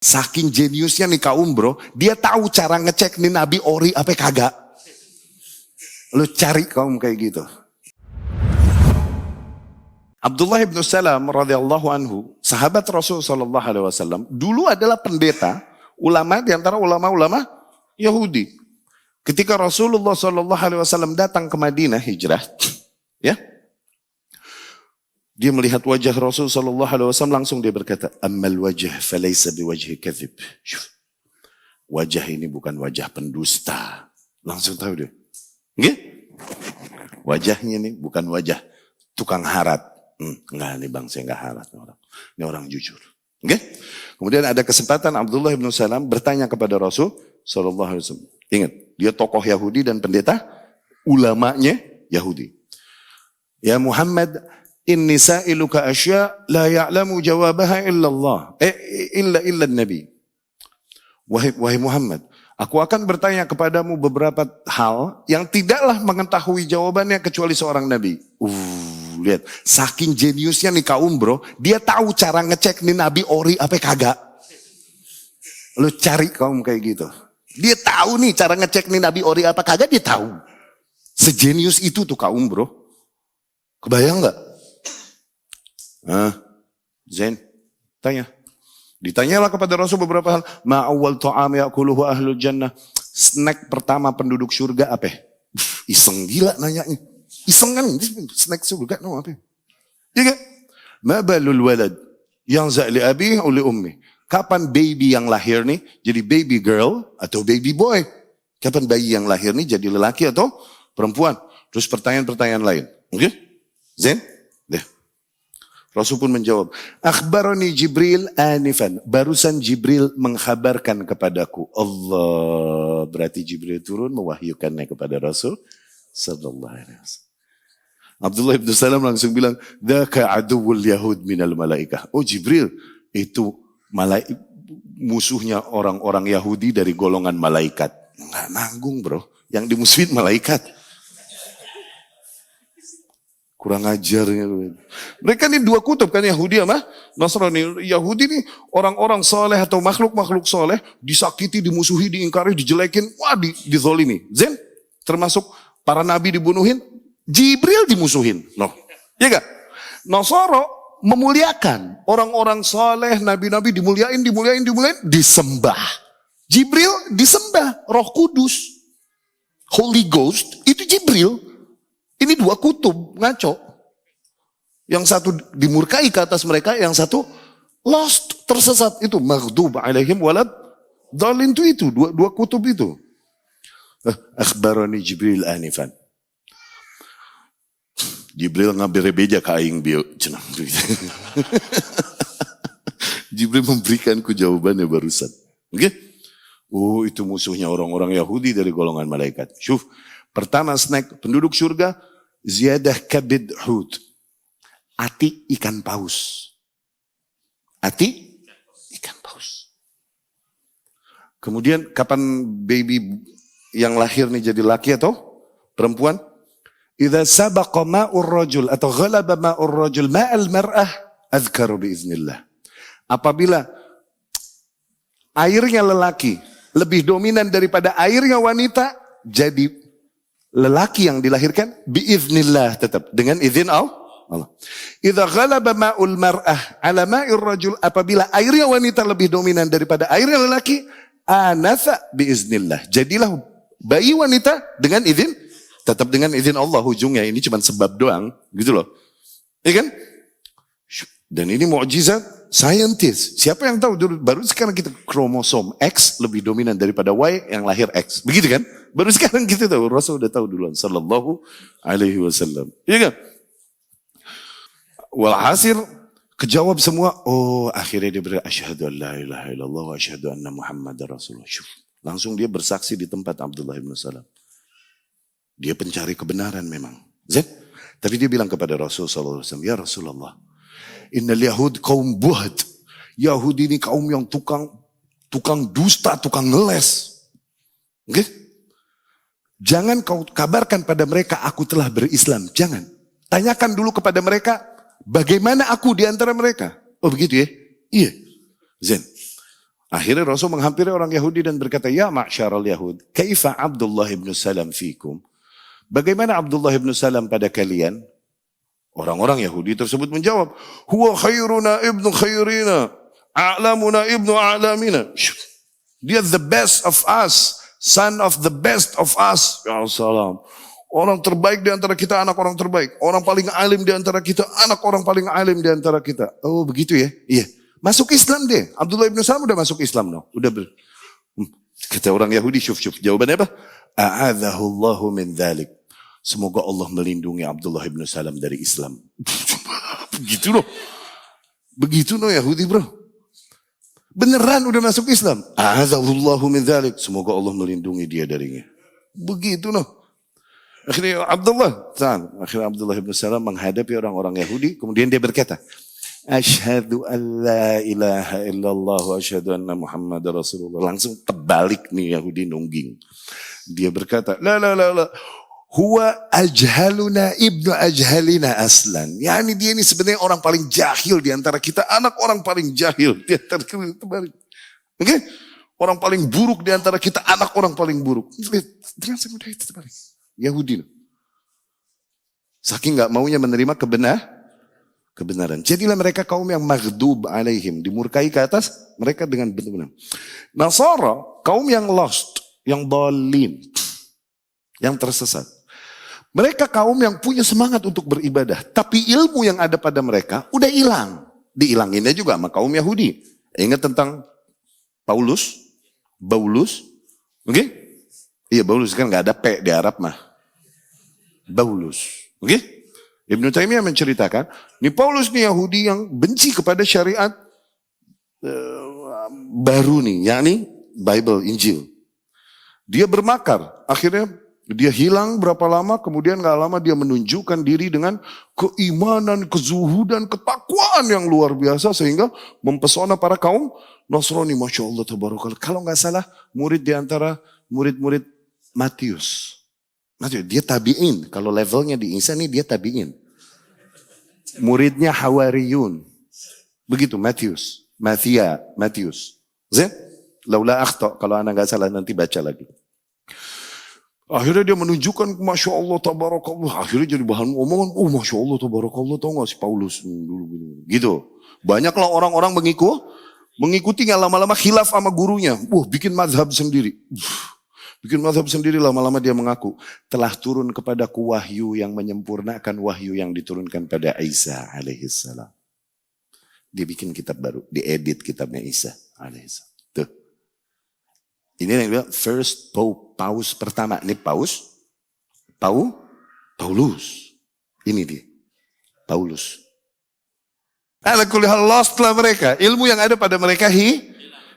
Saking jeniusnya nih kaum bro, dia tahu cara ngecek nih Nabi ori apa kagak. Lu cari kaum kayak gitu. Abdullah ibn Salam radhiyallahu anhu, sahabat Rasul sallallahu alaihi wasallam, dulu adalah pendeta, ulama di antara ulama-ulama Yahudi. Ketika Rasulullah sallallahu alaihi wasallam datang ke Madinah hijrah, ya. Dia melihat wajah Rasul sallallahu alaihi wasallam, langsung dia berkata, "Ammal wajh falaysa biwajhi kadzib." Wajah ini bukan wajah pendusta. Langsung tahu dia. Nggih? Wajahnya ini bukan wajah tukang harat. Enggak nih bang, saya enggak harat orang. Ini orang jujur. Nggih? Kemudian ada kesempatan Abdullah bin Salam bertanya kepada Rasul sallallahu alaihi wasallam. Ingat, dia tokoh Yahudi dan pendeta ulamanya Yahudi. Ya Muhammad, inni sa'iluka asya la ya'lamu jawabaha illallah. Illa Nabi. Wahai Muhammad, aku akan bertanya kepadamu beberapa hal yang tidaklah mengetahui jawabannya kecuali seorang Nabi. Lihat, saking jeniusnya nih kaum bro, dia tahu cara ngecek nih Nabi ori apa kagak. Lu cari kaum kayak gitu. Dia tahu nih cara ngecek nih Nabi ori apa kagak, dia tahu. Sejenius itu tuh kaum bro. Kebayang nggak? Zain, tanya. Ditanyalah kepada Rasul beberapa hal. Ma'awwal ta'am ya'kuluhu ahlul jannah. Snack pertama penduduk surga apa? Iseng gila nanyanya. Iseng kan, snack surga no apa? Ya kan? Ma balul walad yang za'li abi uli ummi. Kapan baby yang lahir nih jadi baby girl atau baby boy? Kapan bayi yang lahir nih jadi lelaki atau perempuan? Terus pertanyaan-pertanyaan lain. Oke? Zain? Deh. Rasul pun menjawab, akhbarani Jibril anifan. Barusan Jibril mengkhabarkan kepadaku. Allah, berarti Jibril turun mewahyukannya kepada Rasul sallallahu alaihi wasallam. Abdullah bin Salam langsung bilang, dzaka aduwwul yahud minal malaikah. Oh Jibril, itu musuhnya orang-orang Yahudi dari golongan malaikat. Nggak nanggung bro, yang dimusuhin malaikat. Kurang ajarnya. Mereka ini dua kutub kan, Yahudi sama Nasrani. Yahudi ini orang-orang soleh atau makhluk-makhluk soleh disakiti, dimusuhi, diingkari, dijelekin, wah dizolimi. Zen, termasuk para nabi dibunuhin, Jibril dimusuhin. No, ya gak? Nasoro memuliakan orang-orang soleh, nabi-nabi dimuliain, disembah. Jibril disembah, Roh Kudus, Holy Ghost itu Jibril. Ini dua kutub, ngaco. Yang satu dimurkai ke atas mereka, yang satu lost, tersesat. Itu maghdub alaihim walad dhalin itu. Dua kutub itu. Akhbarani Jibril anifan. Jibril ngabere beja ka aing bio. Jibril memberikanku jawabannya barusan. Oke? Oh, itu musuhnya orang-orang Yahudi dari golongan malaikat. Syuf. Pertama snack penduduk surga, ziyadah kabid hut. Ati ikan paus. Ati ikan paus. Kemudian kapan baby yang lahir nih jadi laki atau perempuan? Idza sabaqa ma'ur rajul atau ghalaba ma'ur rajul ma'al mar'ah azkaru biiznillah. Apabila airnya lelaki lebih dominan daripada airnya wanita, jadi lelaki yang dilahirkan biiznillah, tetap dengan izin Allah. Idza ghalaba ma'ul mar'ah ala ma'ir rajul, apabila airnya wanita lebih dominan daripada airnya lelaki, anatha biiznillah. Jadilah bayi wanita dengan izin, tetap dengan izin Allah ujungnya. Ini cuma sebab doang, gitu loh. Iya kan? Dan ini mukjizat saintis. Siapa yang tahu dulu? Baru sekarang kita kromosom X lebih dominan daripada Y yang lahir X. Begitu kan? Baru sekarang kita tahu. Rasul udah tahu duluan. Sallallahu alaihi wasallam. Iya kan? Walhasil kejawab semua. Oh, akhirnya dia berkata, asyhadu an la ilaha illallah wa asyhadu anna Muhammadar Rasulullah. Langsung dia bersaksi di tempat Abdullah bin Salam. Dia pencari kebenaran memang. Zat? Tapi dia bilang kepada Rasul sallallahu alaihi wasallam, ya Rasulullah, innal yahud kaum buhad. Yahudi ini kaum yang tukang dusta, tukang ngeles. Okay? Jangan kau kabarkan pada mereka aku telah berislam. Jangan. Tanyakan dulu kepada mereka bagaimana aku di antara mereka. Oh begitu ya? Iya. Zen. Akhirnya Rasul menghampiri orang Yahudi dan berkata, "Ya ma'syaral Yahud, kaifa Abdullah ibn Salam fikum?" Bagaimana Abdullah ibn Salam pada kalian? Orang-orang Yahudi tersebut menjawab, "Huwa khairuna ibnu khairina, a'lamuna ibnu a'lamina." Dia the best of us, son of the best of us. Ya salam. Orang terbaik di antara kita, anak orang terbaik. Orang paling alim di antara kita, anak orang paling alim di antara kita. Oh begitu ya? Iya. Masuk Islam deh. Abdullah ibn Salam udah masuk Islam. No? Kata orang Yahudi, syuf. Jawabannya apa? A'adzahullahu min dhalik. Semoga Allah melindungi Abdullah ibn Salam dari Islam. Begitu loh. Begitu loh Yahudi bro. Beneran udah masuk Islam. A'adzahullahu min dhalik. Semoga Allah melindungi dia darinya. Begitu loh. Akhirnya Abdullah ibn Salam menghadapi orang-orang Yahudi. Kemudian dia berkata, Asyhadu an la ilaha illallah wa asyhadu anna Muhammad Rasulullah. Langsung terbalik nih Yahudi nungging. Dia berkata, la. Huwa ajhaluna ibnu ajhalina aslan. Yani dia ini sebenarnya orang paling jahil di antara kita. Anak orang paling jahil di antara kita. Terbalik. Oke? Orang paling buruk di antara kita. Anak orang paling buruk. Dengan semudah itu terbalik. Yahudi. Saking gak maunya menerima kebenaran. Jadilah mereka kaum yang maghdub alaihim. Dimurkai ke atas mereka dengan benar-benar. Nasara, kaum yang lost. Yang dalin. Yang tersesat. Mereka kaum yang punya semangat untuk beribadah. Tapi ilmu yang ada pada mereka udah hilang. Dihilanginnya juga sama kaum Yahudi. Ingat tentang Baulus. Oke? Iya Baulus kan gak ada P di Arab mah. Baulus. Oke? Ibnu Taimiyah menceritakan, ini Paulus nih Yahudi yang benci kepada syariat baru nih, yakni Bible, Injil. Dia bermakar, akhirnya dia hilang berapa lama, kemudian gak lama dia menunjukkan diri dengan keimanan, kezuhudan, ketakwaan yang luar biasa sehingga mempesona para kaum Nasrani. Masya Allah, tabarakallah. Kalau gak salah, murid di antara murid-murid Matius. Dia tabi'in. Kalau levelnya di Isa nih dia tabi'in. Muridnya Hawariyun. Begitu Matius. Zin? Laula akhta. Kalau anda gak salah nanti baca lagi. Akhirnya dia menunjukkan Masya Allah tabarakallah. Akhirnya jadi bahan omongan. Oh Masya Allah tabarakallah. Tahu gak si Paulus dulu. Gitu. Banyaklah orang-orang mengikuti gak lama-lama khilaf sama gurunya. Bikin mazhab sendiri. Bikin mazhab sendiri, lama-lama dia mengaku telah turun kepadaku wahyu yang menyempurnakan wahyu yang diturunkan pada Isa alaihissalam. Dia bikin kitab baru, diedit kitabnya Isa alaihissalam. Tuh. Ini yang bilang first Pope, paus pertama. Ini Paulus. Ini dia, Paulus. Alakulihal lost lah mereka. Ilmu yang ada pada mereka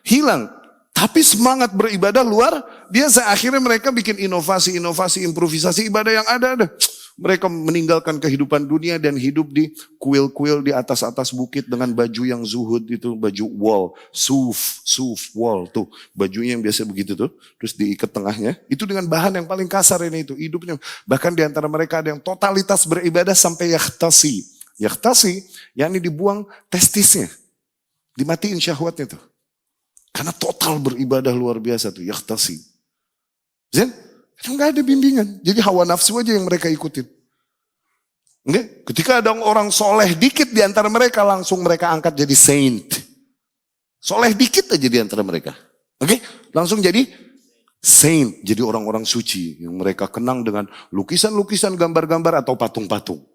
hilang. Tapi semangat beribadah luar biasa. Akhirnya mereka bikin inovasi, improvisasi ibadah yang ada. Mereka meninggalkan kehidupan dunia dan hidup di kuil-kuil di atas-atas bukit dengan baju yang zuhud itu, baju wall, suf wall tuh, bajunya yang biasa begitu tuh, terus diikat tengahnya. Itu dengan bahan yang paling kasar ini itu hidupnya. Bahkan di antara mereka ada yang totalitas beribadah sampai yahtasi, yakni dibuang testisnya, dimatiin syahwatnya tuh. Karena total beribadah luar biasa tuh, yakhtasi. Zin? Enggak ada bimbingan. Jadi hawa nafsu aja yang mereka ikutin. Oke? Ketika ada orang soleh dikit di antara mereka, langsung mereka angkat jadi saint. Soleh dikit aja di antara mereka. Oke? Langsung jadi saint. Jadi orang-orang suci. Yang mereka kenang dengan lukisan-lukisan, gambar-gambar atau patung-patung.